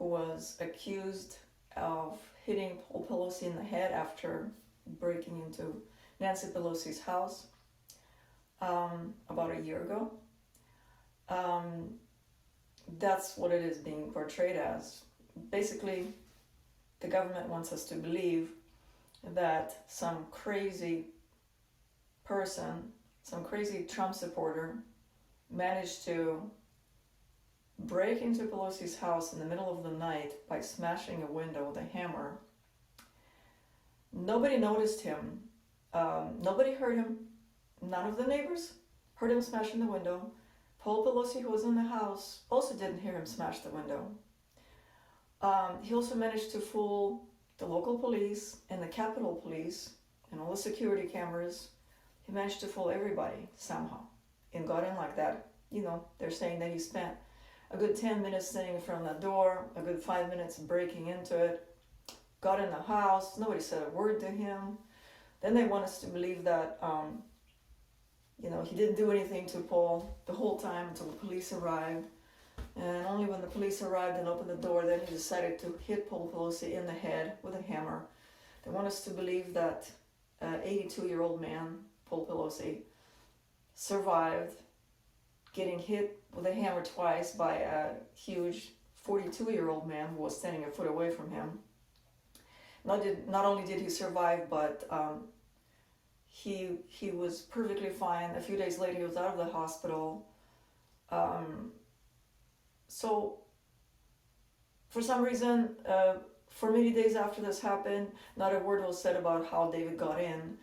who was accused of hitting Paul Pelosi in the head after breaking into Nancy Pelosi's house about a year ago. That's what it is being portrayed as. Basically, the government wants us to believe that some crazy person, some crazy Trump supporter, managed to break into Pelosi's house in the middle of the night by smashing a window with a hammer. Nobody noticed him. Nobody heard him. None of the neighbors heard him smashing the window. Paul Pelosi, who was in the house, also didn't hear him smash the window. He also managed to fool the local police and the Capitol Police and all the security cameras. He managed to fool everybody somehow and got in like that. You know, they're saying that he spent a good 10 minutes standing in front of the door, a good 5 minutes breaking into it, got in the house, nobody said a word to him. Then they want us to believe that, he didn't do anything to Paul the whole time until the police arrived. And only when the police arrived and opened the door, then he decided to hit Paul Pelosi in the head with a hammer. They want us to believe that 82-year-old man, Paul Pelosi, survived getting hit with a hammer twice by a huge 42-year-old man who was standing a foot away from him. Not only did he survive, but he was perfectly fine. A few days later, he was out of the hospital. So, for some reason, for many days after this happened, not a word was said about how David got in.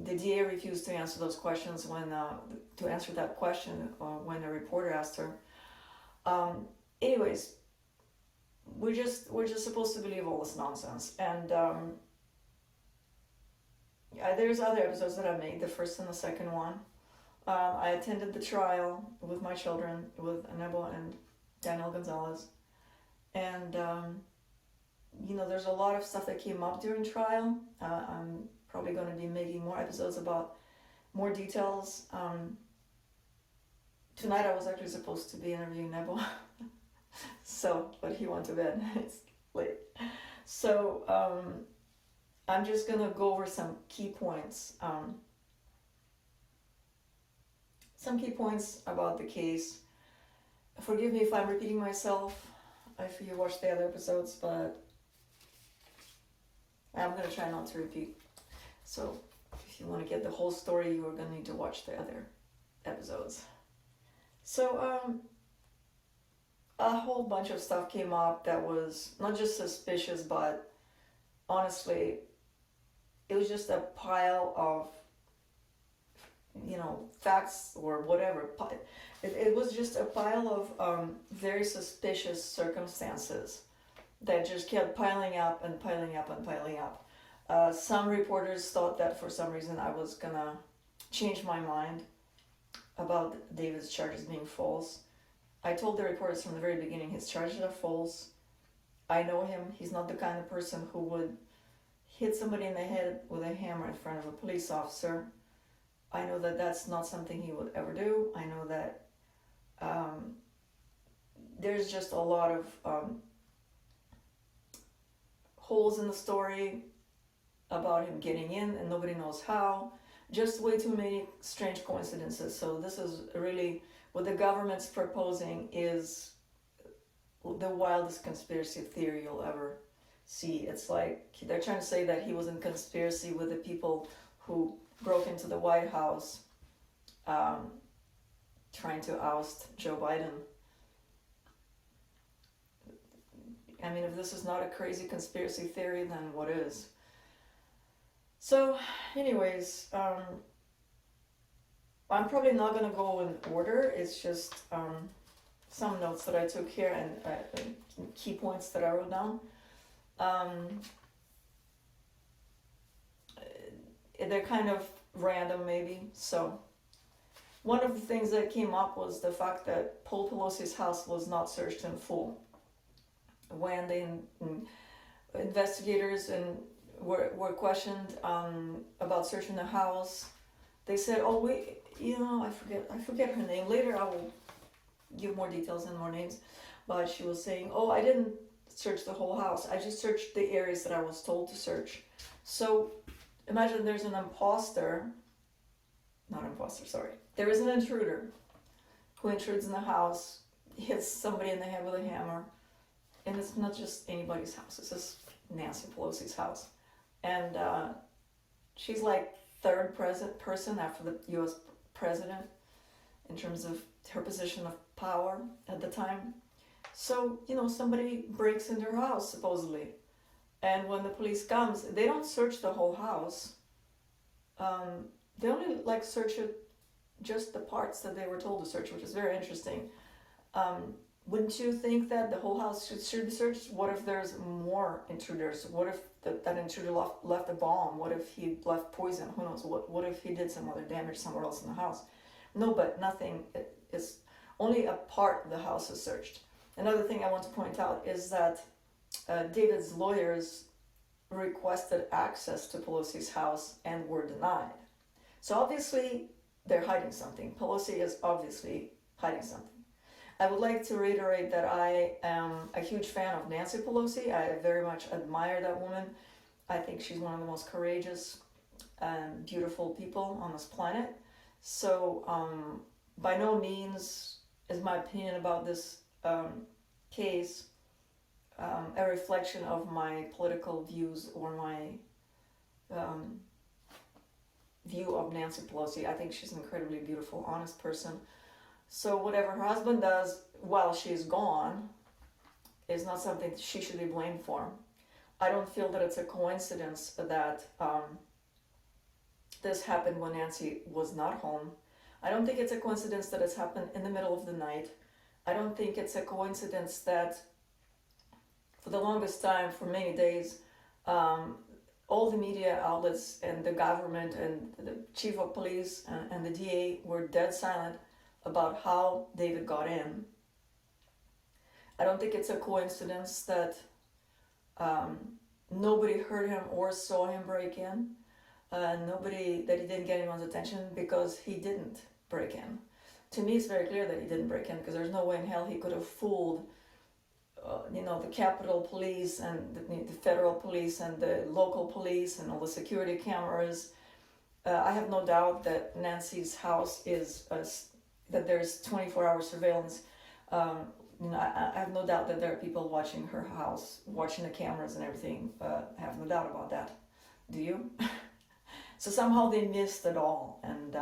The DA refused to answer those questions when a reporter asked her. Anyways, we're just supposed to believe all this nonsense. And there's other episodes that I made, the first and the second one. I attended the trial with my children, with Nebo and Daniel Gonzalez. And, there's a lot of stuff that came up during trial. I'm probably going to be making more episodes about more details. Tonight I was actually supposed to be interviewing Nebo. But he went to bed. It's late. So, I'm just going to go over some key points. Some key points about the case. Forgive me if I'm repeating myself, if you watched the other episodes, but I'm going to try not to repeat. So if you want to get the whole story, you are going to need to watch the other episodes. So a whole bunch of stuff came up that was not just suspicious, but honestly, it was just a pile of facts or whatever. It was just a pile of very suspicious circumstances that just kept piling up and piling up and piling up. Some reporters thought that for some reason I was gonna change my mind about David's charges being false. I told the reporters from the very beginning his charges are false. I know him. He's not the kind of person who would hit somebody in the head with a hammer in front of a police officer. I know that that's not something he would ever do. I know that there's just a lot of holes in the story about him getting in and nobody knows how. Just way too many strange coincidences. So this is really what the government's proposing is the wildest conspiracy theory you'll ever see. It's like they're trying to say that he was in conspiracy with the people who broke into the White House trying to oust Joe Biden. I mean, if this is not a crazy conspiracy theory, then what is? So, anyways, I'm probably not going to go in order. It's just some notes that I took here and key points that I wrote down. They're kind of random maybe. So one of the things that came up was the fact that Paul Pelosi's house was not searched in full. When the investigators were questioned about searching the house, they said, I forget her name. Later I will give more details and more names. but she was saying, oh, I didn't search the whole house. I just searched the areas that I was told to search. So imagine there's an there is an intruder who intrudes in the house, hits somebody in the head with a hammer, and it's not just anybody's house, it's just Nancy Pelosi's house. And she's like third person after the US president in terms of her position of power at the time. So, somebody breaks into her house, supposedly. And when the police comes, they don't search the whole house. They only search it, just the parts that they were told to search, which is very interesting. Wouldn't you think that the whole house should be searched? What if there's more intruders? What if that intruder left a bomb? What if he left poison? Who knows? What if he did some other damage somewhere else in the house? No, but nothing. Is only a part of the house is searched. Another thing I want to point out is that David's lawyers requested access to Pelosi's house and were denied. So obviously they're hiding something. Pelosi is obviously hiding something. I would like to reiterate that I am a huge fan of Nancy Pelosi. I very much admire that woman. I think she's one of the most courageous and beautiful people on this planet. So by no means is my opinion about this case a reflection of my political views or my view of Nancy Pelosi. I think she's an incredibly beautiful, honest person. So whatever her husband does while she's gone is not something she should be blamed for. I don't feel that it's a coincidence that this happened when Nancy was not home. I don't think it's a coincidence that it's happened in the middle of the night. I don't think it's a coincidence that for the longest time, for many days, all the media outlets and the government and the chief of police and the DA were dead silent about how David got in. I don't think it's a coincidence that nobody heard him or saw him break in. That he didn't get anyone's attention because he didn't break in. To me, it's very clear that he didn't break in because there's no way in hell he could have fooled the Capitol Police and the federal police and the local police and all the security cameras. I have no doubt that Nancy's house that there's 24-hour surveillance. I have no doubt that there are people watching her house, watching the cameras and everything. I have no doubt about that. Do you? So somehow they missed it all. And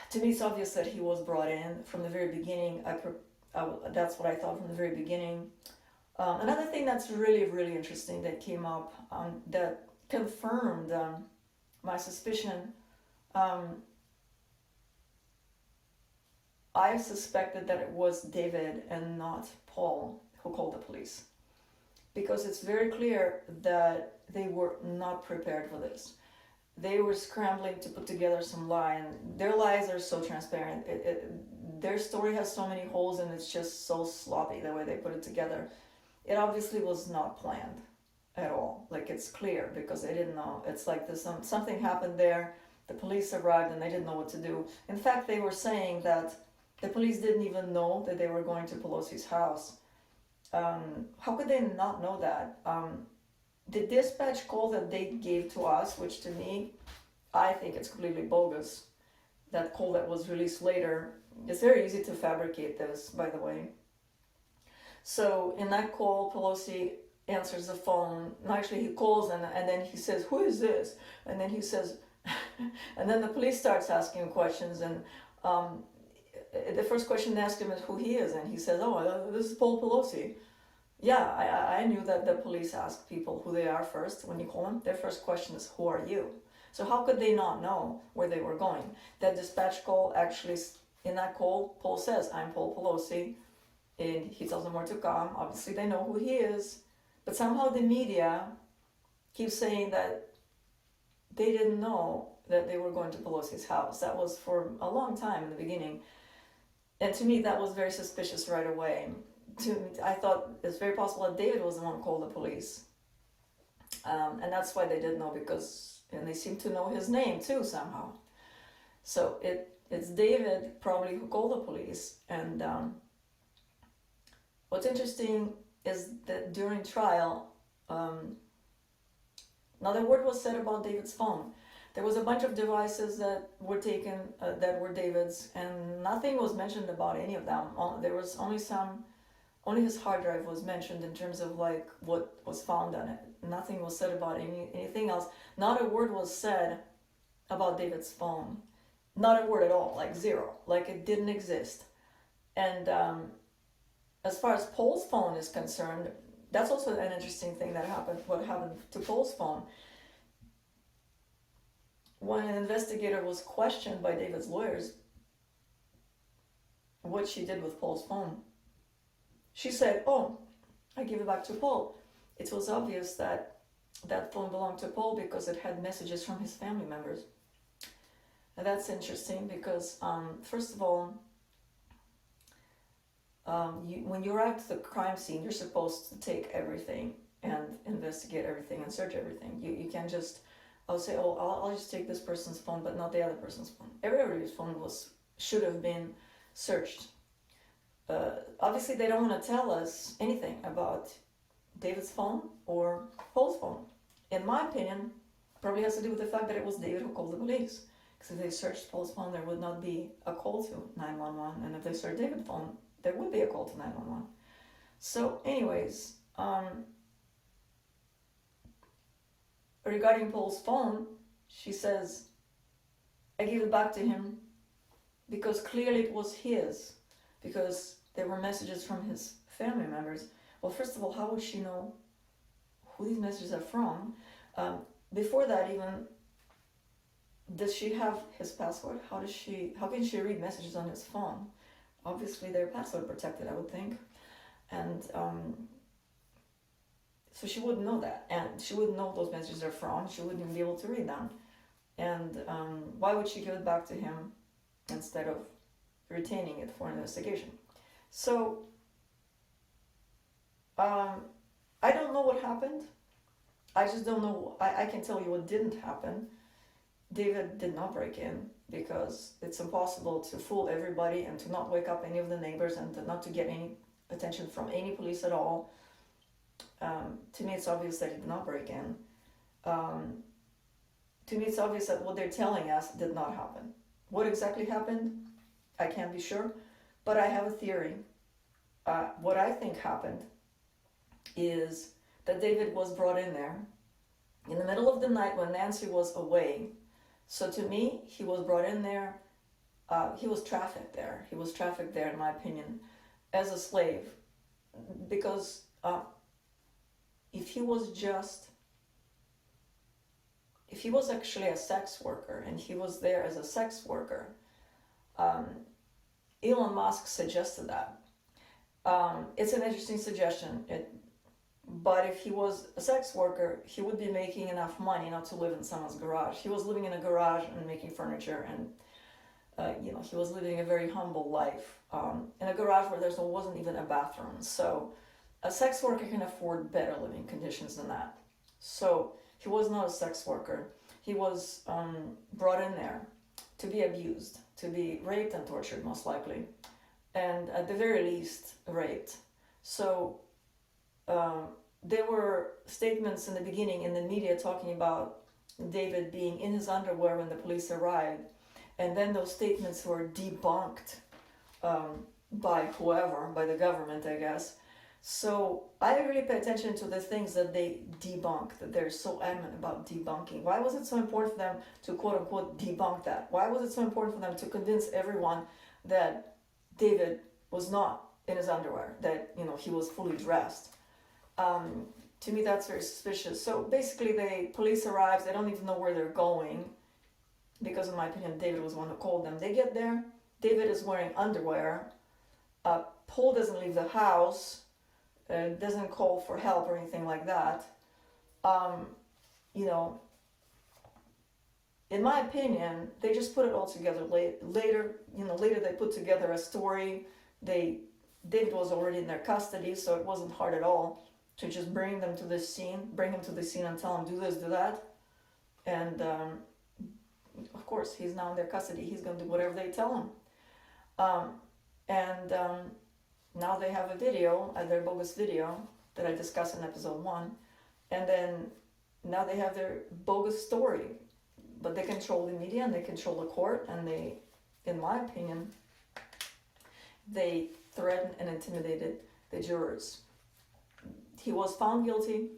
to me, it's obvious that he was brought in from the very beginning. That's what I thought from the very beginning. Another thing that's really, really interesting that came up that confirmed my suspicion. I suspected that it was David and not Paul who called the police, because it's very clear that they were not prepared for this. They were scrambling to put together some lie, and their lies are so transparent. Their story has so many holes, and it's just so sloppy the way they put it together. It obviously was not planned at all. It's clear because they didn't know. It's like something happened there. The police arrived and they didn't know what to do. In fact, they were saying that the police didn't even know that they were going to Pelosi's house. How could they not know that? The dispatch call that they gave to us, which to me, I think it's completely bogus. That call that was released later, it's very easy to fabricate this, by the way. So in that call, Pelosi answers the phone. No, actually, he calls and then he says, "Who is this?" And then he says, and then the police starts asking him questions. And the first question they ask him is who he is, and he says, "Oh, this is Paul Pelosi." Yeah, I knew that the police ask people who they are first when you call them. Their first question is, "Who are you?" So how could they not know where they were going? That dispatch call actually, in that call, Paul says, "I'm Paul Pelosi," and he tells them where to come. Obviously, they know who he is, but somehow the media keeps saying that they didn't know that they were going to Pelosi's house. That was for a long time in the beginning. And to me, that was very suspicious right away. I thought it's very possible that David was the one who called the police. And that's why they didn't know, and they seem to know his name too somehow. So it's David probably who called the police. And what's interesting is that during trial, not a word was said about David's phone. There was a bunch of devices that were taken that were David's, and nothing was mentioned about any of them. There was only his hard drive was mentioned in terms of like what was found on it. Nothing was said about anything else. Not a word was said about David's phone. Not a word at all, like zero, like it didn't exist. And as far as Paul's phone is concerned, that's also an interesting thing that happened. What happened to Paul's phone? When an investigator was questioned by David's lawyers what she did with Paul's phone, she said, "Oh, I gave it back to Paul. It was obvious that that phone belonged to Paul because it had messages from his family members." Now that's interesting because, first of all, when you arrive at the crime scene, you're supposed to take everything and investigate everything and search everything. You can't just, I'll say, oh, I'll just take this person's phone, but not the other person's phone. Everybody's phone should have been searched. Obviously, they don't want to tell us anything about David's phone or Paul's phone. In my opinion, probably has to do with the fact that it was David who called the police. Because if they searched Paul's phone, there would not be a call to 911, and if they searched David's phone, there would be a call to 911. So, anyways, regarding Paul's phone, she says, "I gave it back to him because clearly it was his, because there were messages from his family members." Well, first of all, how would she know who these messages are from? Before that, even, does she have his password? How can she read messages on his phone? Obviously, they're password protected, I would think. And so she wouldn't know that. And she wouldn't know those messages are from. She wouldn't even be able to read them. And why would she give it back to him instead of retaining it for an investigation? So, I don't know what happened. I just don't know. I can tell you what didn't happen. David did not break in because it's impossible to fool everybody and to not wake up any of the neighbors and not to get any attention from any police at all. To me, it's obvious that he did not break in. To me, it's obvious that what they're telling us did not happen. What exactly happened, I can't be sure, but I have a theory. What I think happened is that David was brought in there in the middle of the night when Nancy was away. So to me, he was brought in there, he was trafficked there. He was trafficked there, in my opinion, as a slave. Because if he was actually a sex worker and he was there as a sex worker, Elon Musk suggested that. It's an interesting suggestion. But if he was a sex worker, he would be making enough money not to live in someone's garage. He was living in a garage and making furniture, and he was living a very humble life in a garage where there wasn't even a bathroom. So a sex worker can afford better living conditions than that. So he was not a sex worker. He was brought in there to be abused, to be raped and tortured, most likely, and at the very least raped. So there were statements in the beginning in the media talking about David being in his underwear when the police arrived, and then those statements were debunked by whoever, by the government, I guess. So I really pay attention to the things that they debunk, that they're so adamant about debunking. Why was it so important for them to quote-unquote debunk that? Why was it so important for them to convince everyone that David was not in his underwear, that he was fully dressed? To me, that's very suspicious. So basically, the police arrives. They don't even know where they're going, because in my opinion, David was the one who called them. They get there. David is wearing underwear. Paul doesn't leave the house. Doesn't call for help or anything like that. In my opinion, they just put it all together. Later they put together a story. David was already in their custody, so it wasn't hard at all to just bring him to the scene and tell him, do this, do that. And of course, he's now in their custody. He's going to do whatever they tell him. now they have a video, their bogus video that I discussed in episode 1, and then now they have their bogus story. But they control the media and they control the court, and they, in my opinion, they threatened and intimidated the jurors. He was found guilty,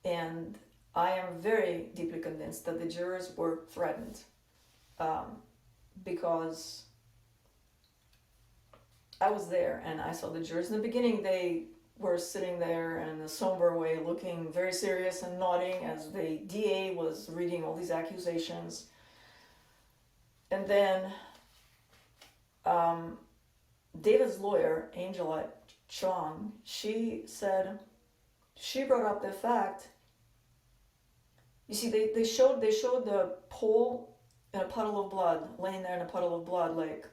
and I am very deeply convinced that the jurors were threatened, because I was there and I saw the jurors. In the beginning, they were sitting there in a somber way, looking very serious and nodding as the DA was reading all these accusations. And then David's lawyer, Angela Chong, she brought up the fact, you see, they showed the Paul in a puddle of blood, laying there in a puddle of blood, like,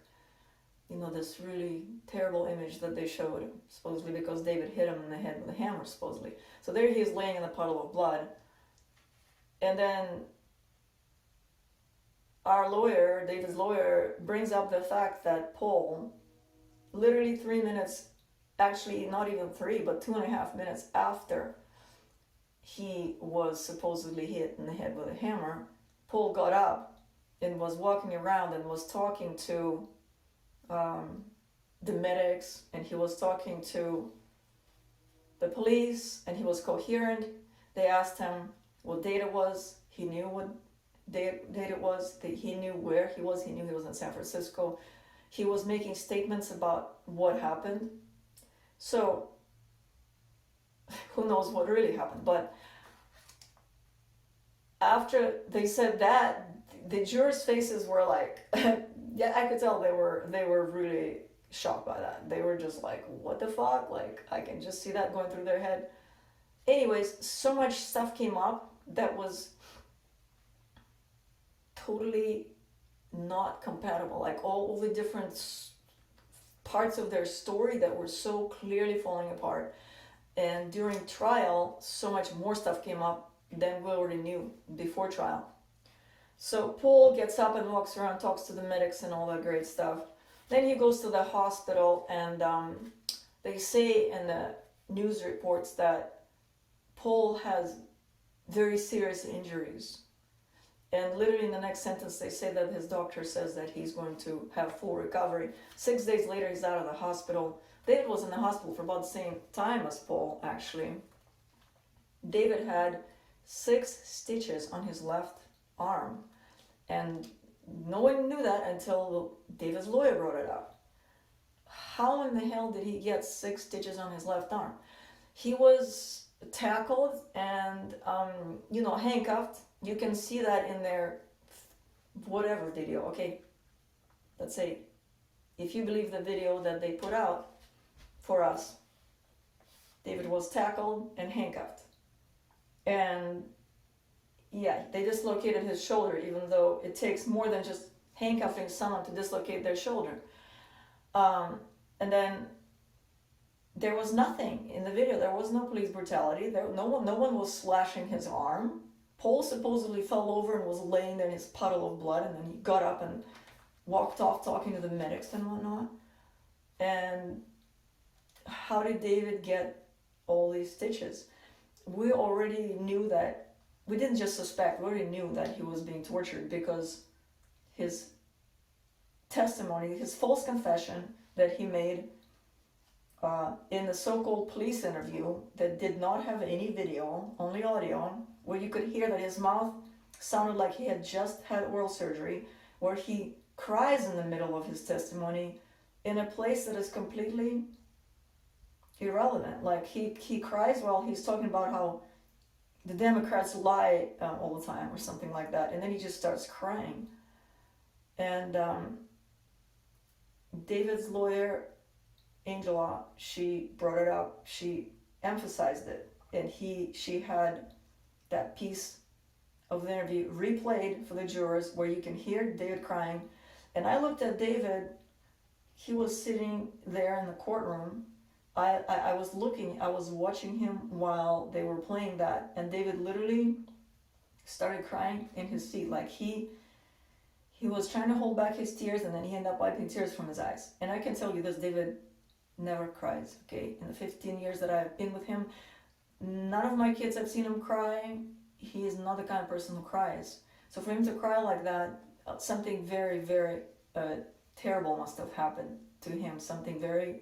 you know, this really terrible image that they showed, supposedly because David hit him in the head with a hammer, supposedly. So there he is laying in a puddle of blood. And then our lawyer, David's lawyer, brings up the fact that Paul, literally 3 minutes, actually not even 3, but 2.5 minutes after he was supposedly hit in the head with a hammer, Paul got up and was walking around and was talking to the medics, and he was talking to the police, and he was coherent. They asked him what date it was. He knew what date it was. He knew where he was. He knew he was in San Francisco. He was making statements about what happened. So who knows what really happened. But after they said that, the jurors' faces were like, yeah, I could tell they were really shocked by that. They were just like, what the fuck? Like, I can just see that going through their head. Anyways, so much stuff came up that was totally not compatible. Like all the different parts of their story that were so clearly falling apart. And during trial, so much more stuff came up than we already knew before trial. So Paul gets up and walks around, talks to the medics and all that great stuff. Then he goes to the hospital, and they say in the news reports that Paul has very serious injuries. And literally in the next sentence, they say that his doctor says that he's going to have full recovery. 6 days later, he's out of the hospital. David was in the hospital for about the same time as Paul, actually. David had 6 stitches on his left arm. And no one knew that until David's lawyer brought it up. How in the hell did he get 6 stitches on his left arm? He was tackled and, handcuffed. You can see that in their whatever video, okay? Let's say, if you believe the video that they put out for us, David was tackled and handcuffed. And yeah, they dislocated his shoulder, even though it takes more than just handcuffing someone to dislocate their shoulder. And then there was nothing in the video. There was no police brutality. No one was slashing his arm. Paul supposedly fell over and was laying there in his puddle of blood, and then he got up and walked off talking to the medics and whatnot. And how did David get all these stitches? We already knew that. We didn't just suspect, we already knew that he was being tortured, because his testimony, his false confession that he made in the so-called police interview that did not have any video, only audio, where you could hear that his mouth sounded like he had just had oral surgery, where he cries in the middle of his testimony in a place that is completely irrelevant. Like he cries while he's talking about how the Democrats lie all the time or something like that, and then he just starts crying. And David's lawyer, Angela, she brought it up, she emphasized it, and she had that piece of the interview replayed for the jurors where you can hear David crying. And I looked at David, he was sitting there in the courtroom. I was watching him while they were playing that, and David literally started crying in his seat. Like he was trying to hold back his tears, and then he ended up wiping tears from his eyes. And I can tell you this, David never cries, okay? In the 15 years that I've been with him, none of my kids have seen him cry. He is not the kind of person who cries. So for him to cry like that, something very, very terrible must have happened to him. Something very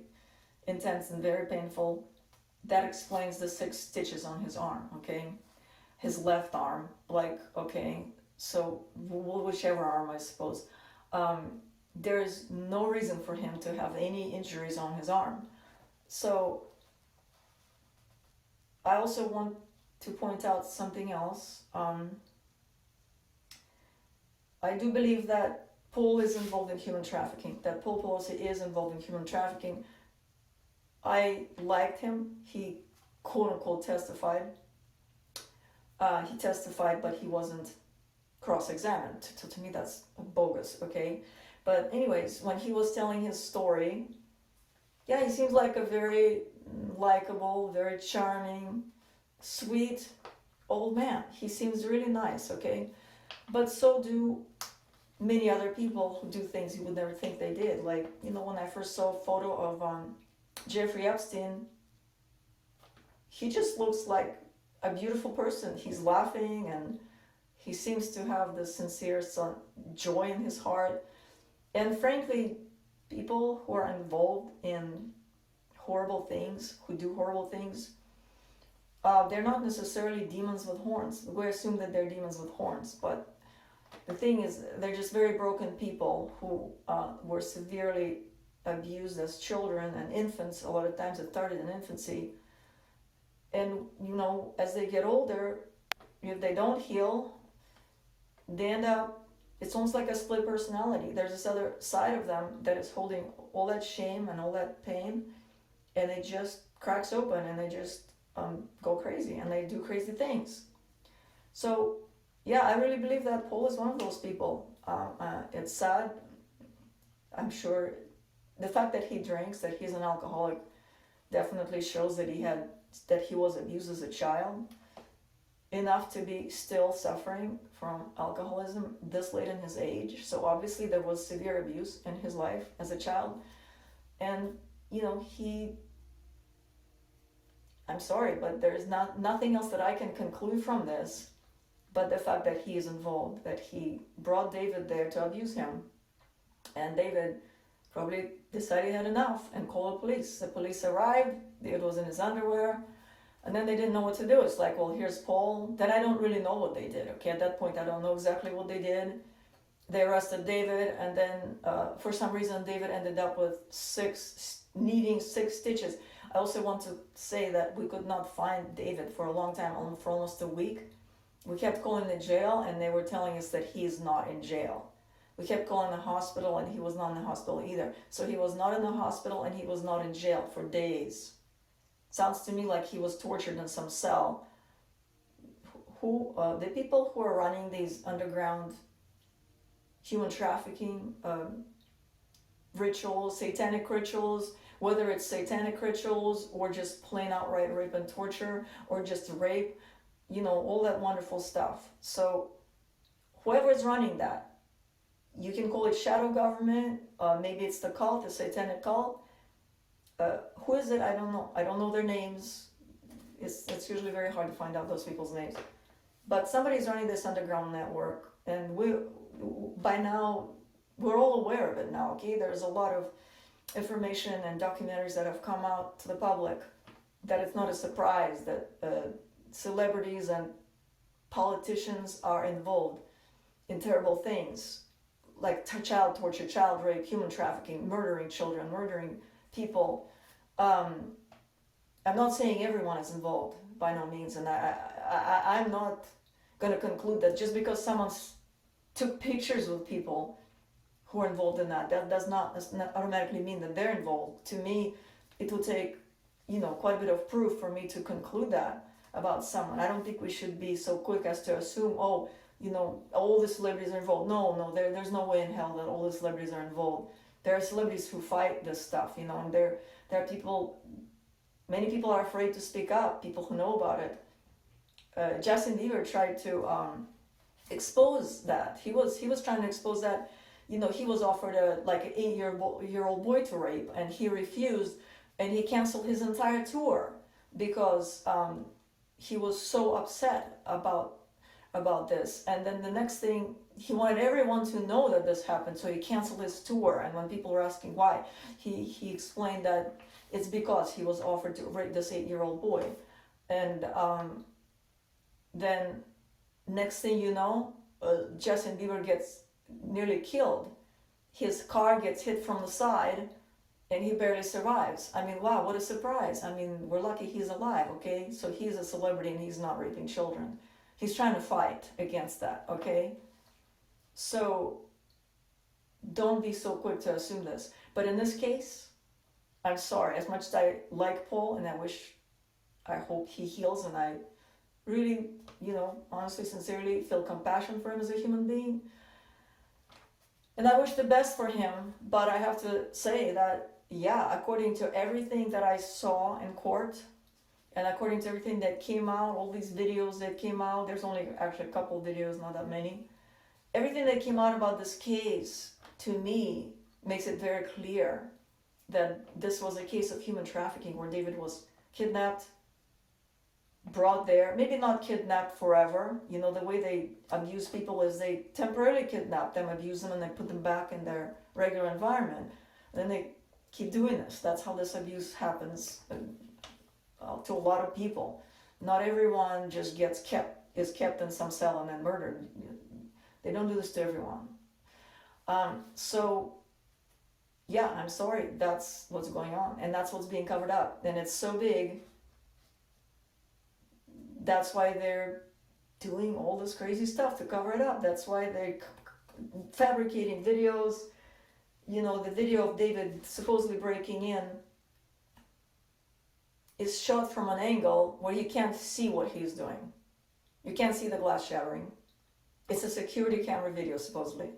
intense and very painful. That explains the 6 stitches on his arm, okay? His left arm, like, okay, so whichever arm, I suppose. There is no reason for him to have any injuries on his arm. So I also want to point out something else. I do believe that Paul is involved in human trafficking, that Paul Pelosi is involved in human trafficking. I liked him. He quote unquote testified. He testified, but he wasn't cross-examined. So to me, that's bogus, okay? But anyways, when he was telling his story, yeah, he seems like a very likable, very charming, sweet old man. He seems really nice, okay? But so do many other people who do things you would never think they did. Like, you know, when I first saw a photo of Jeffrey Epstein, he just looks like a beautiful person. He's laughing and he seems to have the sincere joy in his heart. And frankly, people who are involved in horrible things, who do horrible things, they're not necessarily demons with horns. We assume that they're demons with horns, but the thing is, they're just very broken people who were severely abused as children and infants. A lot of times it started in infancy. And, you know, as they get older, if they don't heal, they end up, it's almost like a split personality. There's this other side of them that is holding all that shame and all that pain, and it just cracks open and they just go crazy and they do crazy things. So, yeah, I really believe that Paul is one of those people. It's sad. I'm sure the fact that he drinks, that he's an alcoholic, definitely shows that he was abused as a child, enough to be still suffering from alcoholism this late in his age. So obviously there was severe abuse in his life as a child. And, you know, I'm sorry, but there's nothing else that I can conclude from this but the fact that he is involved, that he brought David there to abuse him. And David probably decided he had enough and called the police. The police arrived, David was in his underwear, and then they didn't know what to do. It's like, well, here's Paul. Then I don't really know what they did, okay? At that point, I don't know exactly what they did. They arrested David, and then for some reason, David ended up with needing 6 stitches. I also want to say that we could not find David for a long time, for almost a week. We kept calling the jail, and they were telling us that he is not in jail. We kept calling the hospital, and he was not in the hospital either. So he was not in the hospital, and he was not in jail for days. Sounds to me like he was tortured in some cell. The people who are running these underground human trafficking rituals, satanic rituals, whether it's satanic rituals or just plain outright rape and torture or just rape, you know, all that wonderful stuff. So whoever is running that, you can call it shadow government, maybe it's the cult, the satanic cult. Who is it? I don't know. I don't know their names. It's usually very hard to find out those people's names. But somebody's running this underground network, and by now, we're all aware of it now, okay? There's a lot of information and documentaries that have come out to the public that it's not a surprise that celebrities and politicians are involved in terrible things like child torture, child rape, human trafficking, murdering children, murdering people. I'm not saying everyone is involved, by no means, and I'm not going to conclude that just because someone took pictures with people who are involved in that does not automatically mean that they're involved. To me, it would take, you know, quite a bit of proof for me to conclude that about someone. I don't think we should be so quick as to assume, oh, you know, all the celebrities are involved. No, there's no way in hell that all the celebrities are involved. There are celebrities who fight this stuff, you know, and there are people, many people are afraid to speak up, people who know about it. Justin Bieber tried to expose that. He was trying to expose that, you know, he was offered an 8-year-old boy to rape, and he refused, and he canceled his entire tour because he was so upset about this. And then the next thing, he wanted everyone to know that this happened, so he canceled his tour. And when people were asking why, he explained that it's because he was offered to rape this 8-year-old boy. And then next thing you know, Justin Bieber gets nearly killed. His car gets hit from the side, and he barely survives. I mean, wow, what a surprise. I mean, we're lucky he's alive, okay? So he's a celebrity and he's not raping children. He's trying to fight against that, okay? So don't be so quick to assume this. But in this case, I'm sorry. As much as I like Paul and I hope he heals, and I really, honestly, sincerely feel compassion for him as a human being. And I wish the best for him, but I have to say that, yeah, according to everything that I saw in court, and according to everything that came out, all these videos that came out, there's only actually a couple of videos, not that many. Everything that came out about this case, to me, makes it very clear that this was a case of human trafficking where David was kidnapped, brought there, maybe not kidnapped forever. The way they abuse people is they temporarily kidnap them, abuse them, and they put them back in their regular environment. And then they keep doing this. That's how this abuse happens to a lot of people. Not everyone just is kept in some cell and then murdered. They don't do this to everyone. So yeah, I'm sorry, that's what's going on, and that's what's being covered up, and it's so big. That's why they're doing all this crazy stuff to cover it up. That's why they're fabricating videos. The video of David supposedly breaking in is shot from an angle where you can't see what he's doing. You can't see the glass shattering. It's a security camera video, supposedly.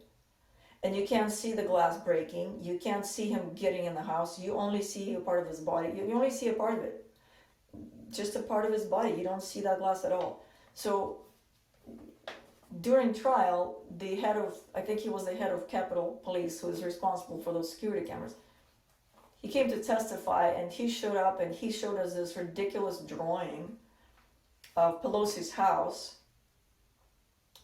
And you can't see the glass breaking. You can't see him getting in the house. You only see a part of his body. You only see a part of it. Just a part of his body. You don't see that glass at all. So during trial, I think he was the head of Capitol Police, who is responsible for those security cameras. He came to testify, and he showed up and he showed us this ridiculous drawing of Pelosi's house.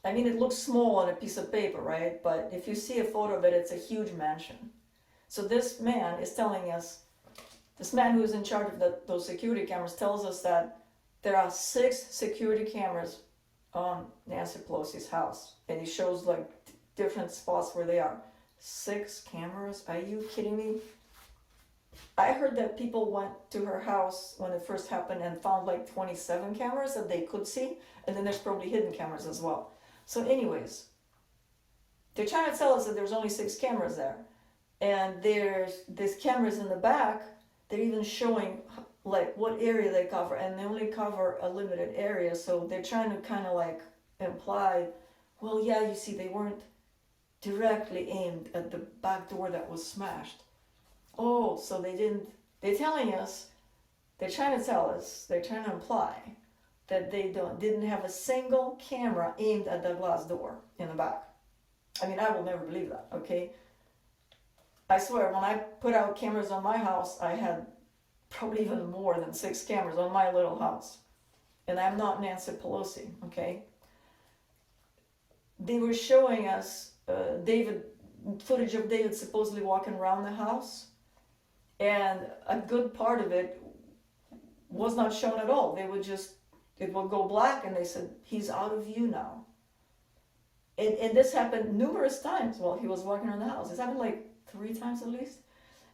I mean, it looks small on a piece of paper, right? But if you see a photo of it, it's a huge mansion. So this man is telling us, this man who is in charge of those security cameras tells us that there are 6 security cameras on Nancy Pelosi's house. And he shows different spots where they are. 6 cameras? Are you kidding me? I heard that people went to her house when it first happened and found 27 cameras that they could see. And then there's probably hidden cameras as well. So anyways, they're trying to tell us that there's only 6 cameras there. And there's cameras in the back. They're even showing what area they cover, and they only cover a limited area. So they're trying to kind of imply, well, yeah, you see, they weren't directly aimed at the back door that was smashed. Oh, so they're telling us, they're trying to tell us, they're trying to imply that they didn't have a single camera aimed at the glass door in the back. I mean, I will never believe that, okay? I swear, when I put out cameras on my house, I had probably even more than 6 cameras on my little house. And I'm not Nancy Pelosi, okay? They were showing us footage of David supposedly walking around the house. And a good part of it was not shown at all. It would go black, and they said, he's out of view now. And this happened numerous times while he was walking around the house. It's happened 3 times at least.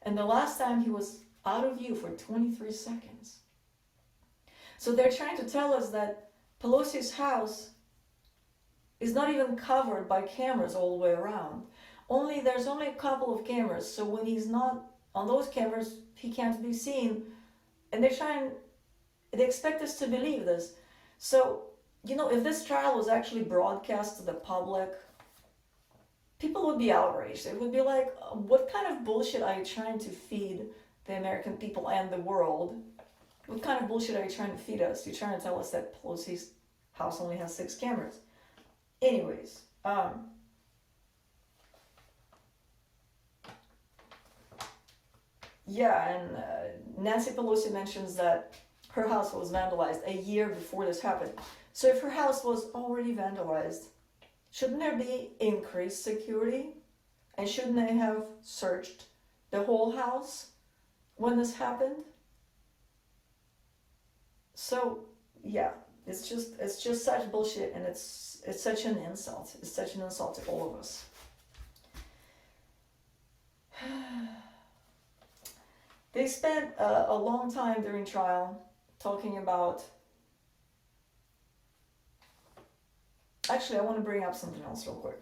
And the last time he was out of view for 23 seconds. So they're trying to tell us that Pelosi's house is not even covered by cameras all the way around. There's only a couple of cameras. So when he's not on those cameras, he can't be seen. And they expect us to believe this. So, if this trial was actually broadcast to the public, people would be outraged. It would be like, what kind of bullshit are you trying to feed the American people and the world? What kind of bullshit are you trying to feed us? You're trying to tell us that Pelosi's house only has 6 cameras. Anyways, Yeah, and Nancy Pelosi mentions that her house was vandalized a year before this happened. So if her house was already vandalized, shouldn't there be increased security? And shouldn't they have searched the whole house when this happened? So yeah, it's just such bullshit, and it's such an insult. It's such an insult to all of us. They spent a long time during trial talking about. Actually, I want to bring up something else real quick.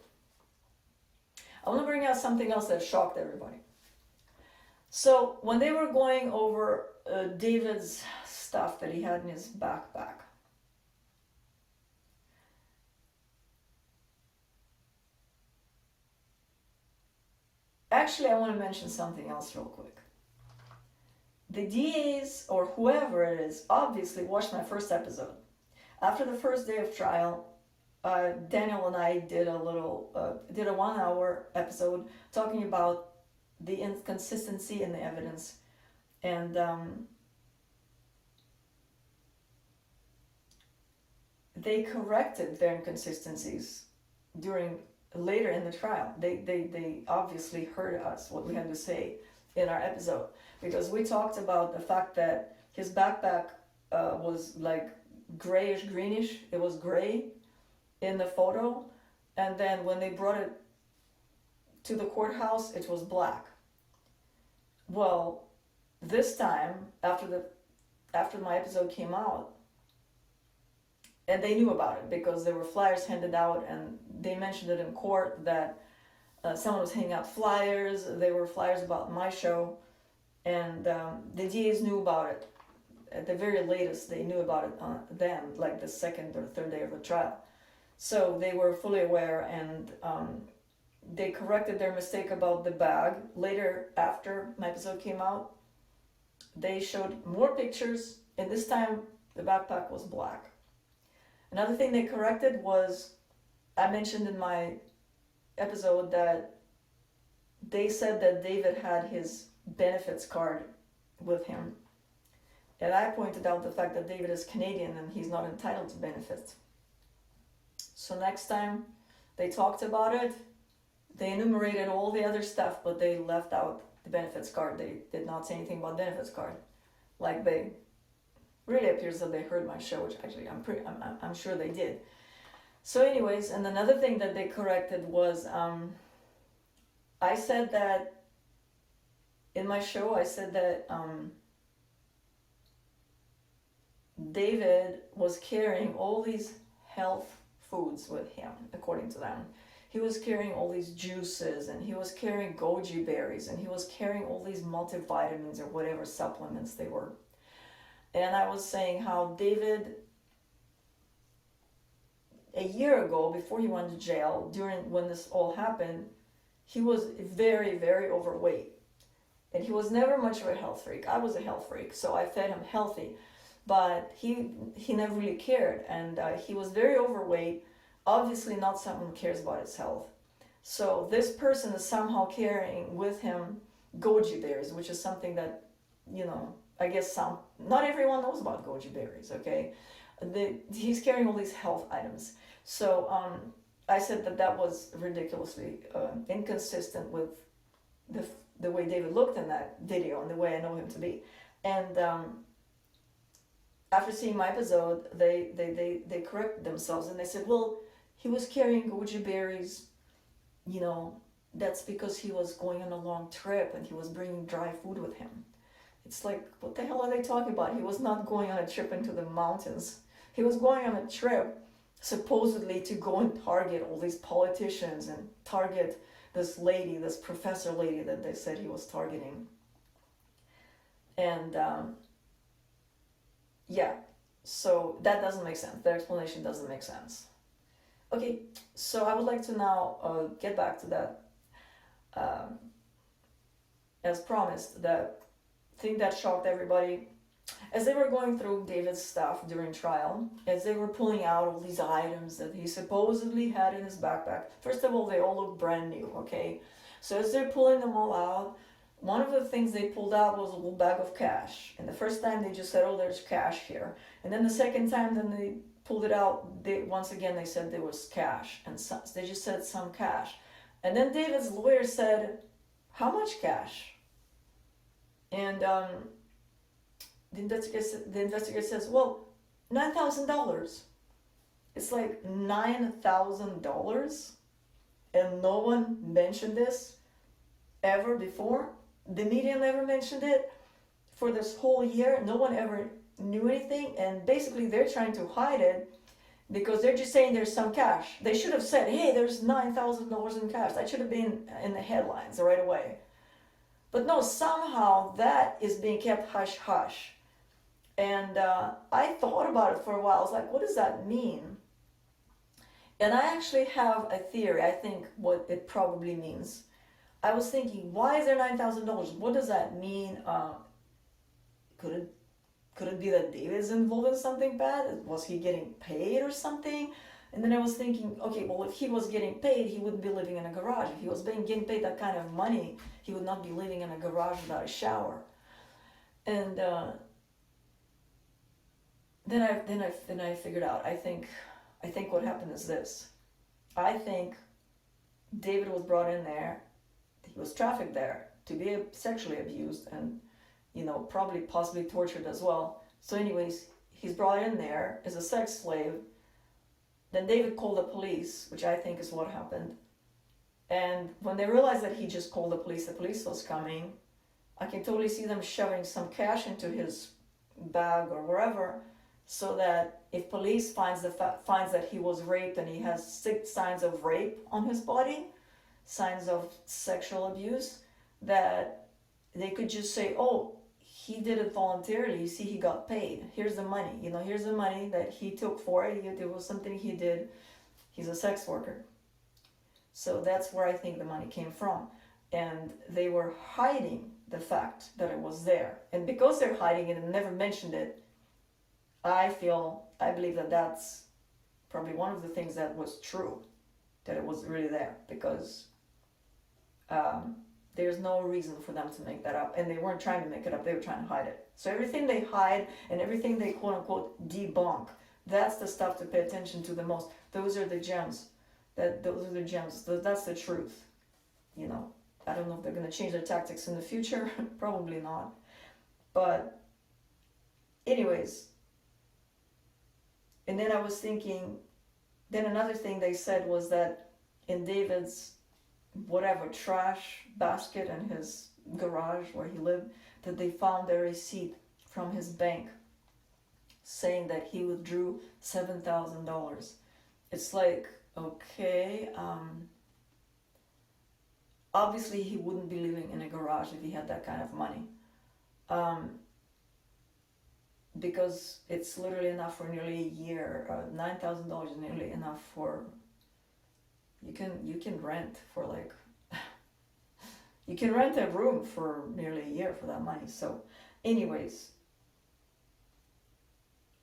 I want to bring out something else that shocked everybody. So when they were going over David's stuff that he had in his backpack, actually I want to mention something else real quick. The DAs or whoever it is obviously watched my first episode. After the first day of trial, Daniel and I did a 1 hour episode talking about the inconsistency in the evidence, and they corrected their inconsistencies later in the trial. They obviously heard us, what we had to say in our episode, because we talked about the fact that his backpack was like grayish greenish. It was gray in the photo, and then when they brought it to the courthouse, it was black. Well, this time after my episode came out, and they knew about it because there were flyers handed out, and they mentioned it in court that someone was handing out flyers. They were flyers about my show, and the DAs knew about it. At the very latest, they knew about it then, like the second or third day of the trial. So they were fully aware, and they corrected their mistake about the bag. Later, after my episode came out, they showed more pictures, and this time the backpack was black. Another thing they corrected was, I mentioned in my episode that they said that David had his benefits card with him. And I pointed out the fact that David is Canadian and he's not entitled to benefits. So next time they talked about it, they enumerated all the other stuff, but they left out the benefits card. They did not say anything about benefits card. Like, they really appears that they heard my show, which actually I'm sure they did. So anyways, and another thing that they corrected was, I said that in my show, I said that David was carrying all these health foods with him, according to them. He was carrying all these juices, and he was carrying goji berries, and he was carrying all these multivitamins or whatever supplements they were. And I was saying how David, a year ago, before he went to jail, when this all happened, he was very, very overweight. And he was never much of a health freak. I was a health freak, so I fed him healthy. But he never really cared, and he was very overweight. Obviously not someone who cares about his health. So this person is somehow carrying with him goji berries, which is something that, I guess not everyone knows about goji berries, okay? He's carrying all these health items. So I said that was ridiculously inconsistent with the way David looked in that video and the way I know him to be. And after seeing my episode, they corrected themselves, and they said, well, he was carrying goji berries, that's because he was going on a long trip and he was bringing dry food with him. It's like, what the hell are they talking about? He was not going on a trip into the mountains. He was going on a trip supposedly to go and target all these politicians and target this lady, this professor lady that they said he was targeting. And yeah, so that doesn't make sense. Their explanation doesn't make sense. Okay, so I would like to now get back to that, as promised, that thing that shocked everybody. As they were going through David's stuff during trial, as they were pulling out all these items that he supposedly had in his backpack, first of all, they all look brand new, okay? So as they're pulling them all out, one of the things they pulled out was a little bag of cash. And the first time they just said, oh, there's cash here. And then the second time, then they pulled it out, once again they said there was cash. And they just said some cash. And then David's lawyer said, how much cash? And the investigator says, well, $9,000. It's like $9,000, and no one mentioned this ever before. The media never mentioned it for this whole year. No one ever knew anything, and basically they're trying to hide it because they're just saying there's some cash. They should have said, hey, there's $9,000 in cash. That should have been in the headlines right away. But no, somehow that is being kept hush-hush. And I thought about it for a while. I was like, what does that mean? And I actually have a theory, I think, what it probably means. I was thinking, why is there $9,000? What does that mean? Could it be that David's involved in something bad? Was he getting paid or something? And then I was thinking, okay, well, if he was getting paid, he wouldn't be living in a garage. If he was getting paid that kind of money, he would not be living in a garage without a shower. And then I figured out. I think what happened is this. I think David was brought in there. He was trafficked there to be sexually abused and, probably possibly tortured as well. So anyways, he's brought in there as a sex slave. Then David called the police, which I think is what happened. And when they realized that he just called the police was coming. I can totally see them shoving some cash into his bag or wherever, so that if police finds that he was raped and he has signs of rape on his body, signs of sexual abuse, that they could just say, oh, he did it voluntarily. You see, he got paid. Here's the money. Here's the money that he took for it. It was something he did. He's a sex worker. So that's where I think the money came from. And they were hiding the fact that it was there. And because they're hiding it and never mentioned it, I believe that that's probably one of the things that was true, that it was really there, because there's no reason for them to make that up. And they weren't trying to make it up, they were trying to hide it. So everything they hide and everything they quote unquote debunk, that's the stuff to pay attention to the most. Those are the gems. Those are the gems. That's the truth. I don't know if they're going to change their tactics in the future. Probably not. But anyways, and then I was thinking, then another thing they said was that in David's trash basket in his garage where he lived, that they found a receipt from his bank saying that he withdrew $7,000. It's like, okay, obviously he wouldn't be living in a garage if he had that kind of money. Because it's literally enough for nearly a year. $9,000 is nearly enough for, you can rent for like, you can rent a room for nearly a year for that money. So anyways,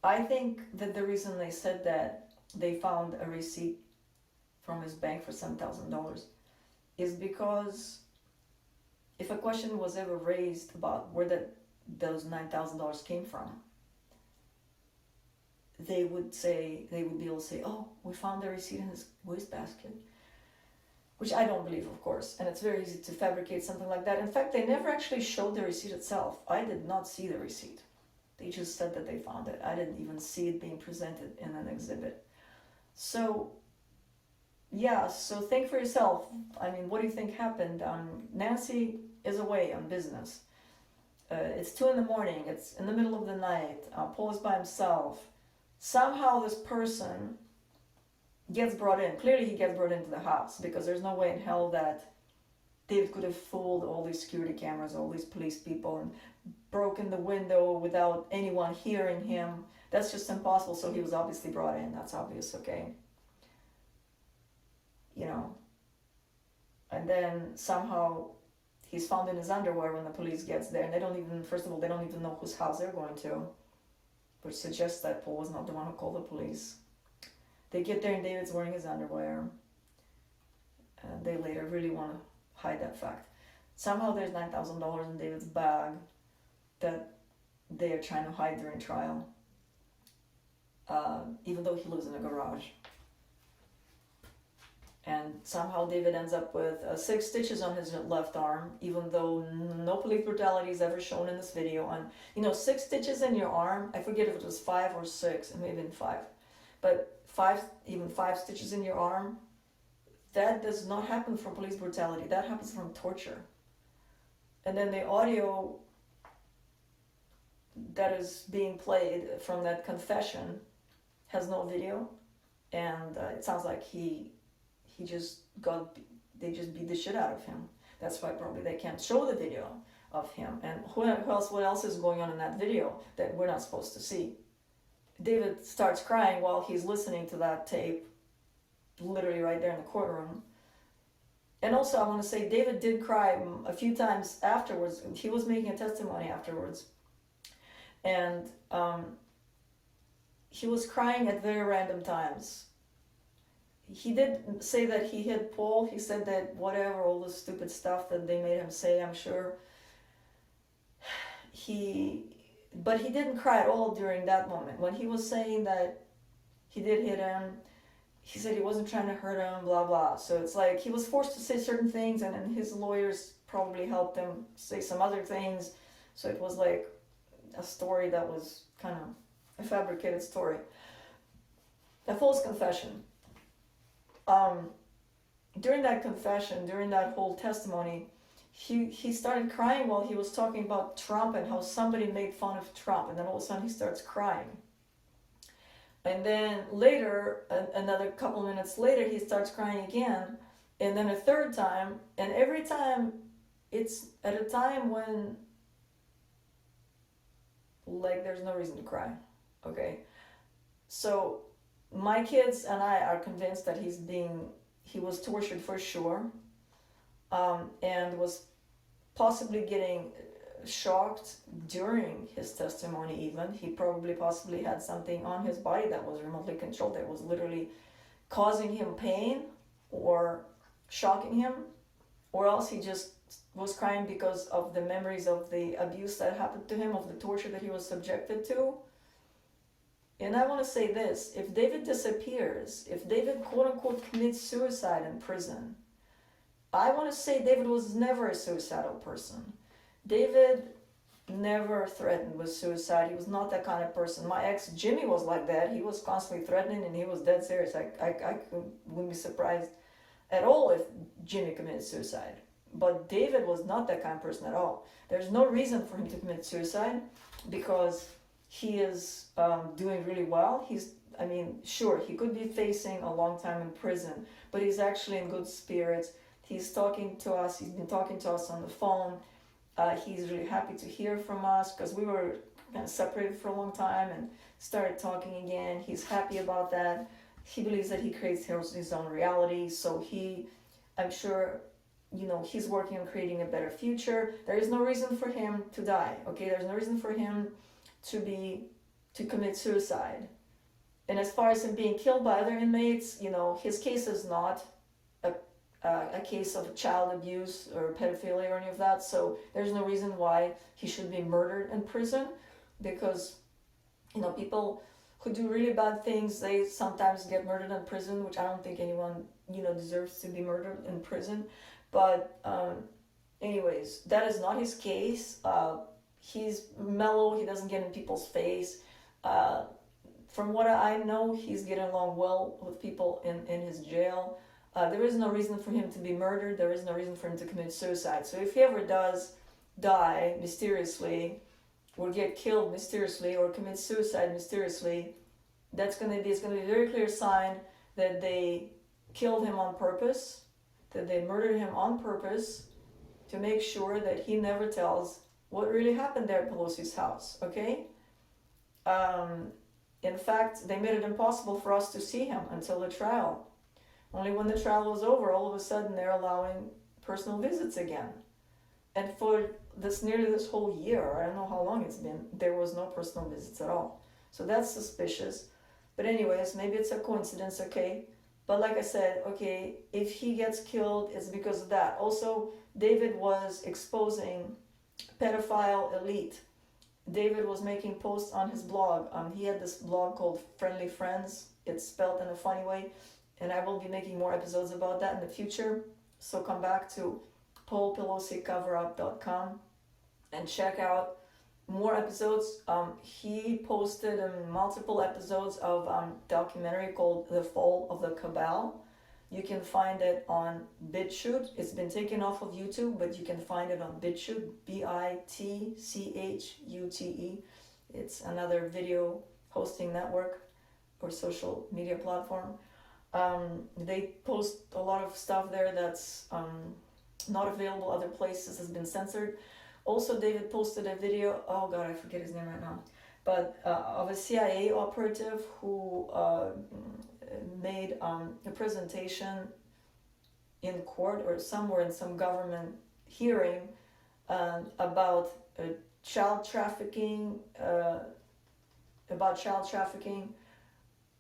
I think that the reason they said that they found a receipt from his bank for $7,000 is because if a question was ever raised about where those $9,000 came from, they would be able to say, oh, we found the receipt in his wastebasket, which I don't believe, of course, and it's very easy to fabricate something like that. In fact, they never actually showed the receipt itself. I did not see the receipt. They just said that they found it. I didn't even see it being presented in an exhibit. So, yeah, so think for yourself. I mean, what do you think happened? Nancy is away on business. It's 2 a.m. It's in the middle of the night. Paul is by himself. Somehow this person gets brought in. Clearly he gets brought into the house, because there's no way in hell that David could have fooled all these security cameras, all these police people, and broken the window without anyone hearing him. That's just impossible. So he was obviously brought in. That's obvious, okay? And then somehow he's found in his underwear when the police gets there. And they don't even know whose house they're going to, which suggests that Paul was not the one who called the police. They get there and David's wearing his underwear. And they later really want to hide that fact. Somehow there's $9,000 in David's bag that they are trying to hide during trial, even though he lives in a garage. And somehow David ends up with 6 stitches on his left arm, even though no police brutality is ever shown in this video. And 6 stitches in your arm, I forget if it was 5 or 6, it may have been 5, but 5 stitches in your arm, that does not happen from police brutality. That happens from torture. And then the audio that is being played from that confession has no video, and it sounds like they just beat the shit out of him. That's why probably they can't show the video of him. And what else is going on in that video that we're not supposed to see? David starts crying while he's listening to that tape, literally right there in the courtroom. And also I want to say David did cry a few times afterwards. He was making a testimony afterwards. And he was crying at very random times. He did say that he hit Paul. He said that whatever, all the stupid stuff that they made him say, I'm sure. But he didn't cry at all during that moment. When he was saying that he did hit him, he said he wasn't trying to hurt him, blah, blah. So it's like he was forced to say certain things, and then his lawyers probably helped him say some other things. So it was like a story that was kind of a fabricated story. A false confession. During that confession, during that whole testimony, he started crying while he was talking about Trump and how somebody made fun of Trump, and then all of a sudden he starts crying. And then later, another couple minutes later, he starts crying again, and then a third time, and every time it's at a time when there's no reason to cry, okay? So my kids and I are convinced that he was tortured for sure, and was possibly getting shocked during his testimony even. He possibly had something on his body that was remotely controlled, that was literally causing him pain or shocking him, or else he just was crying because of the memories of the abuse that happened to him, of the torture that he was subjected to. And I want to say this, if David disappears, if David quote-unquote commits suicide in prison, I want to say David was never a suicidal person. David never threatened with suicide. He was not that kind of person. My ex Jimmy was like that. He was constantly threatening, and he was dead serious. I wouldn't be surprised at all if Jimmy committed suicide. But David was not that kind of person at all. There's no reason for him to commit suicide because he is doing really well. Sure, he could be facing a long time in prison, but he's actually in good spirits. He's talking to us. He's been talking to us on the phone. He's really happy to hear from us because we were kind of separated for a long time and started talking again. He's happy about that. He believes that he creates his own reality. So I'm sure, he's working on creating a better future. There is no reason for him to die, okay? There's no reason for him to commit suicide. And as far as him being killed by other inmates, his case is not a case of child abuse or pedophilia or any of that, so there's no reason why he should be murdered in prison, because people who do really bad things, they sometimes get murdered in prison, which I don't think anyone deserves to be murdered in prison. But anyways, that is not his case. He's mellow, he doesn't get in people's face. From what I know, he's getting along well with people in his jail. There is no reason for him to be murdered. There is no reason for him to commit suicide. So if he ever does die mysteriously, or get killed mysteriously, or commit suicide mysteriously, it's going to be a very clear sign that they killed him on purpose, that they murdered him on purpose to make sure that he never tells what really happened there at Pelosi's house, okay? In fact, they made it impossible for us to see him until the trial. Only when the trial was over, all of a sudden they're allowing personal visits again. And for nearly this whole year, I don't know how long it's been, there was no personal visits at all. So that's suspicious. But anyways, maybe it's a coincidence, okay? But like I said, okay, if he gets killed, it's because of that. Also, David was exposing pedophile elite. David was making posts on his blog. He had this blog called Friendly Friends. It's spelled in a funny way, and I will be making more episodes about that in the future. So come back to PeloSiCoverUp.com and check out more episodes. He posted multiple episodes of documentary called The Fall of the Cabal. You can find it on BitChute. It's been taken off of YouTube, but you can find it on BitChute, BITCHUTE. It's another video hosting network or social media platform. They post a lot of stuff there that's not available other places, has been censored. Also, David posted a video, oh god, I forget his name right now, but of a CIA operative who made a presentation in court or somewhere in some government hearing about child trafficking.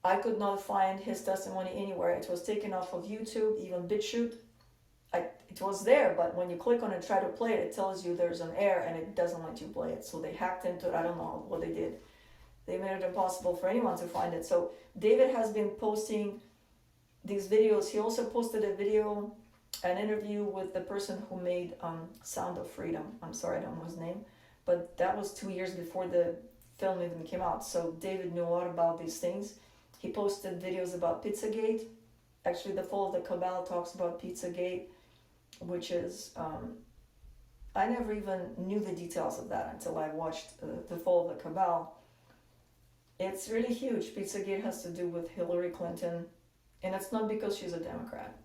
I could not find his testimony anywhere. It was taken off of YouTube, even BitChute. It was there, but when you click on it, try to play it, it tells you there's an error and it doesn't let you play it. So they hacked into it. I don't know what they did. They made it impossible for anyone to find it. So David has been posting these videos. He also posted a video, an interview with the person who made Sound of Freedom. I'm sorry, I don't know his name, but that was 2 years before the film even came out. So David knew a lot about these things. He posted videos about Pizzagate. Actually, The Fall of the Cabal talks about Pizzagate, which is, I never even knew the details of that until I watched The Fall of the Cabal. It's really huge. Pizzagate has to do with Hillary Clinton, and it's not because she's a Democrat.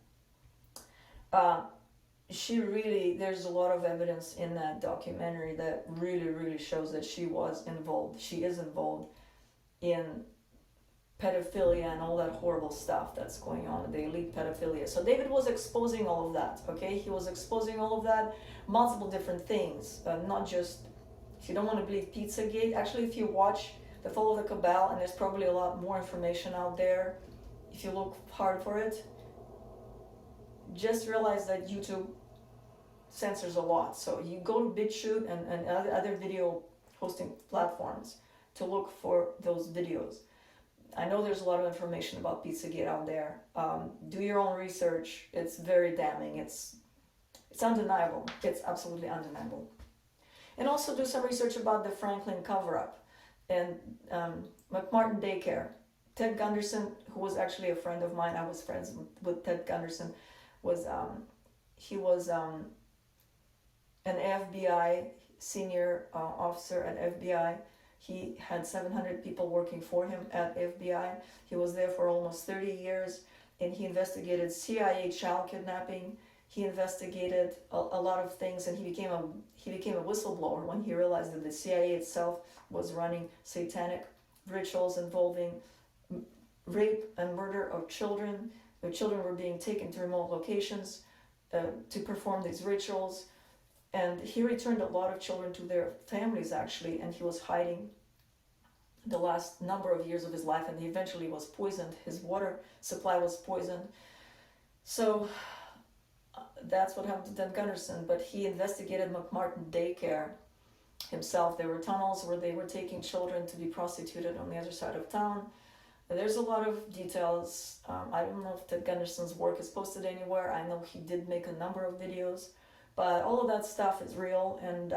There's a lot of evidence in that documentary that really shows that she is involved in pedophilia and all that horrible stuff that's going on, the elite pedophilia. So David was exposing all of that, okay? He was exposing all of that, multiple different things, not just, if you don't want to believe Pizzagate, actually if you watch The Fall of the Cabal, and there's probably a lot more information out there, if you look hard for it, just realize that YouTube censors a lot. So you go to BitChute and other video hosting platforms to look for those videos. I know there's a lot of information about Pizzagate out there. Do your own research. It's very damning. It's undeniable. It's absolutely undeniable. And also do some research about the Franklin cover-up and McMartin Daycare. Ted Gunderson, who was actually a friend of mine, I was friends with Ted Gunderson, he was an FBI senior officer at FBI. He had 700 people working for him at FBI. He was there for almost 30 years, and he investigated CIA child kidnapping. He investigated a lot of things, and he became a whistleblower when he realized that the CIA itself was running satanic rituals involving rape and murder of children. The children were being taken to remote locations to perform these rituals. And he returned a lot of children to their families, actually, and he was hiding the last number of years of his life, and he eventually was poisoned. His water supply was poisoned. So that's what happened to Ted Gunderson, but he investigated McMartin Daycare himself. There were tunnels where they were taking children to be prostituted on the other side of town. There's a lot of details. I don't know if Ted Gunderson's work is posted anywhere. I know he did make a number of videos. But all of that stuff is real, and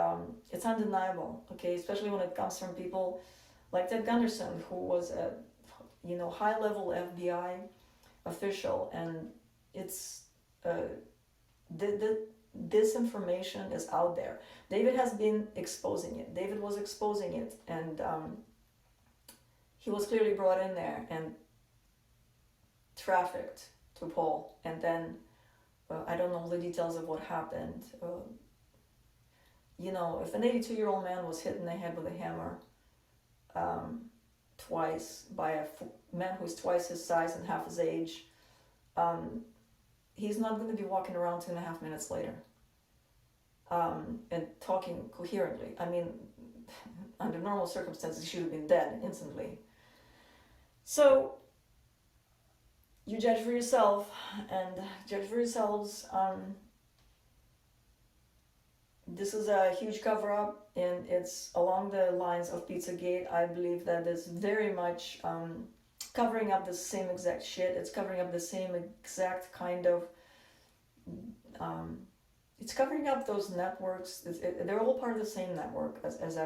it's undeniable, okay? Especially when it comes from people like Ted Gunderson, who was a, high-level FBI official, and it's this information is out there. David has been exposing it. David was exposing it, and he was clearly brought in there and trafficked to Paul, and then I don't know the details of what happened. If an 82-year-old man was hit in the head with a hammer twice by a man who's twice his size and half his age, he's not going to be walking around 2.5 minutes later and talking coherently. I mean, under normal circumstances, he should have been dead instantly. So, you judge for yourself and judge for yourselves. This is a huge cover-up, and it's along the lines of Pizzagate. I believe that it's very much covering up the same exact shit. It's covering up the same exact kind of... it's covering up those networks. They're all part of the same network, as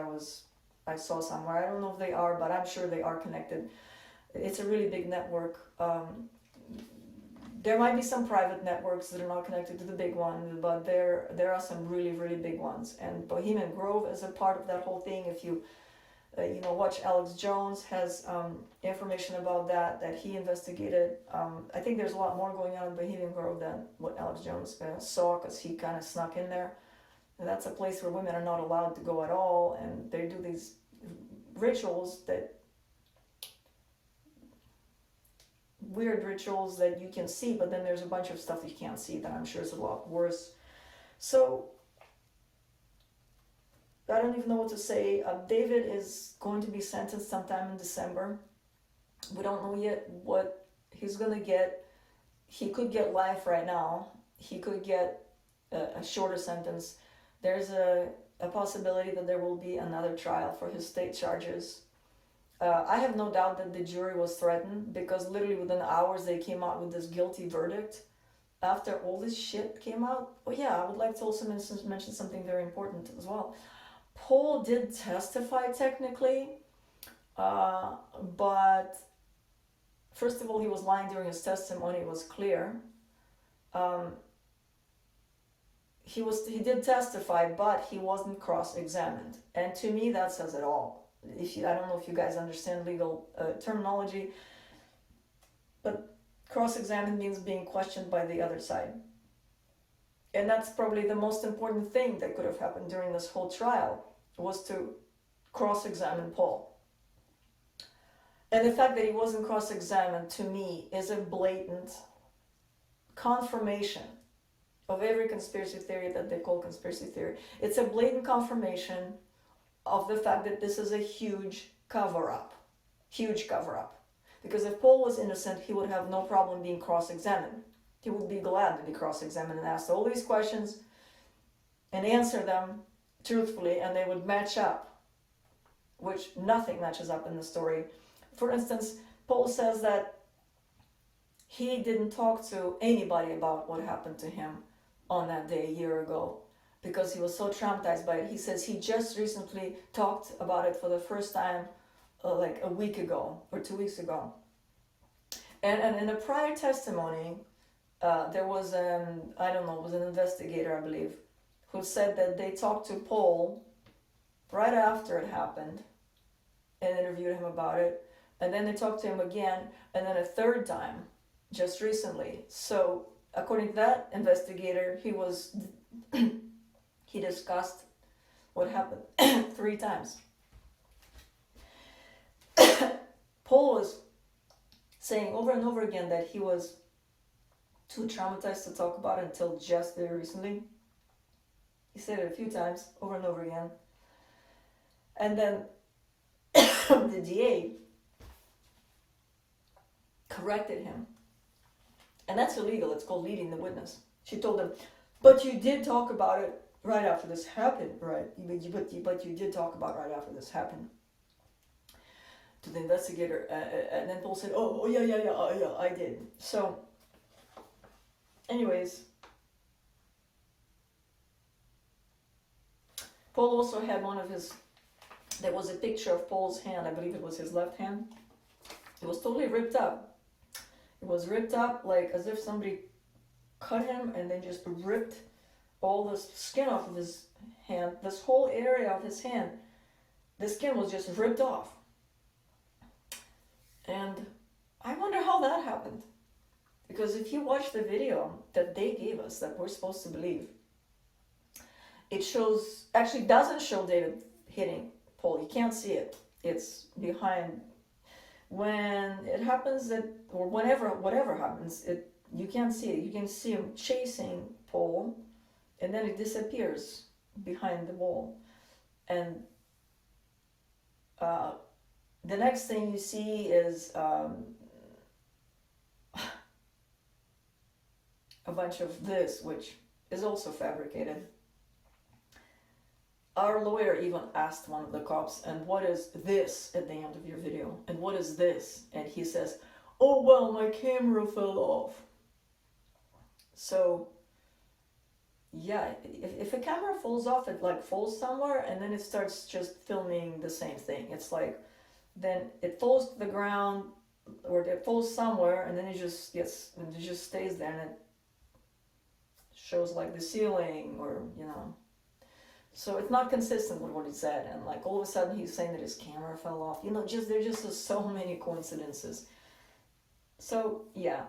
I saw somewhere. I don't know if they are, but I'm sure they are connected. It's a really big network. There might be some private networks that are not connected to the big one, but there are some really, really big ones. And Bohemian Grove is a part of that whole thing. If you watch Alex Jones has information about that he investigated. I think there's a lot more going on in Bohemian Grove than what Alex Jones saw, because he kind of snuck in there. And that's a place where women are not allowed to go at all, and they do these rituals weird rituals that you can see, but then there's a bunch of stuff that you can't see that I'm sure is a lot worse. So I don't even know what to say. David is going to be sentenced sometime in December. We don't know yet what he's going to get. He could get life right now. He could get a shorter sentence. There's a possibility that there will be another trial for his state charges. I have no doubt that the jury was threatened, because literally within hours they came out with this guilty verdict after all this shit came out. Oh yeah, I would like to also mention something very important as well. Paul did testify technically, but first of all, he was lying during his testimony. It was clear. He did testify, but he wasn't cross-examined, and to me that says it all. I don't know if you guys understand legal terminology, but cross-examined means being questioned by the other side. And that's probably the most important thing that could have happened during this whole trial, was to cross-examine Paul. And the fact that he wasn't cross-examined, to me, is a blatant confirmation of every conspiracy theory that they call conspiracy theory. It's a blatant confirmation of the fact that this is a huge cover-up. Huge cover-up. Because if Paul was innocent, he would have no problem being cross-examined. He would be glad to be cross-examined and asked all these questions and answer them truthfully, and they would match up, which nothing matches up in the story. For instance, Paul says that he didn't talk to anybody about what happened to him on that day a year ago, because he was so traumatized by it. He says he just recently talked about it for the first time like a week ago or 2 weeks ago. And in a prior testimony, there was an investigator, I believe, who said that they talked to Paul right after it happened and interviewed him about it. And then they talked to him again, and then a third time just recently. So according to that investigator, he discussed what happened 3 times. Paul was saying over and over again that he was too traumatized to talk about it until just very recently. He said it a few times, over and over again. And then the DA corrected him. And that's illegal. It's called leading the witness. She told him, but you did talk about it right after this happened, right? But you did talk about it right after this happened. To the investigator. And then Paul said, oh yeah, I did. So, anyways, Paul also had there was a picture of Paul's hand. I believe it was his left hand. It was totally ripped up. It was ripped up like as if somebody cut him and then just ripped all the skin off of his hand. This whole area of his hand, the skin was just ripped off. And I wonder how that happened. Because if you watch the video that they gave us, that we're supposed to believe, it doesn't show David hitting Paul. You can't see it. It's behind. When it happens whatever happens, you can't see it. You can see him chasing Paul, and then it disappears behind the wall. And the next thing you see is a bunch of this, which is also fabricated. Our lawyer even asked one of the cops, and what is this at the end of your video? And what is this? And he says, oh, well, my camera fell off. So, yeah, if a camera falls off, it like falls somewhere and then it starts just filming the same thing. It's like, then it falls to the ground or it falls somewhere and then it just stays there and it shows like the ceiling or, you know. So it's not consistent with what he said, and like all of a sudden he's saying that his camera fell off. You know, there's just so many coincidences. So yeah,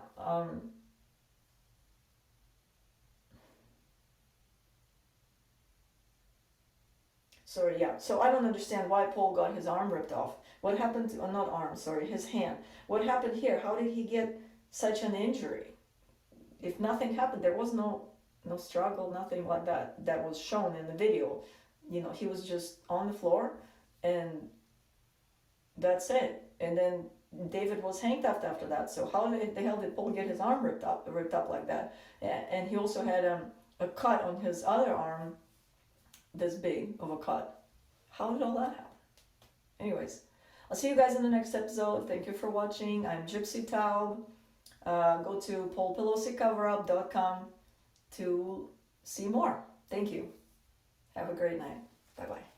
so I don't understand why Paul got his arm ripped off. What happened to, not arm, sorry, his hand. What happened here? How did he get such an injury? If nothing happened, there was no struggle, nothing like that was shown in the video. You know, he was just on the floor and that's it. And then David was handcuffed after that. So how the hell did Paul get his arm ripped up like that? And he also had a cut on his other arm, this big of a cut. How did all that happen? Anyways, I'll see you guys in the next episode. Thank you for watching. I'm Gypsy Taub. Go to PELOSICOVERUP.com to see more. Thank you. Have a great night. Bye-bye.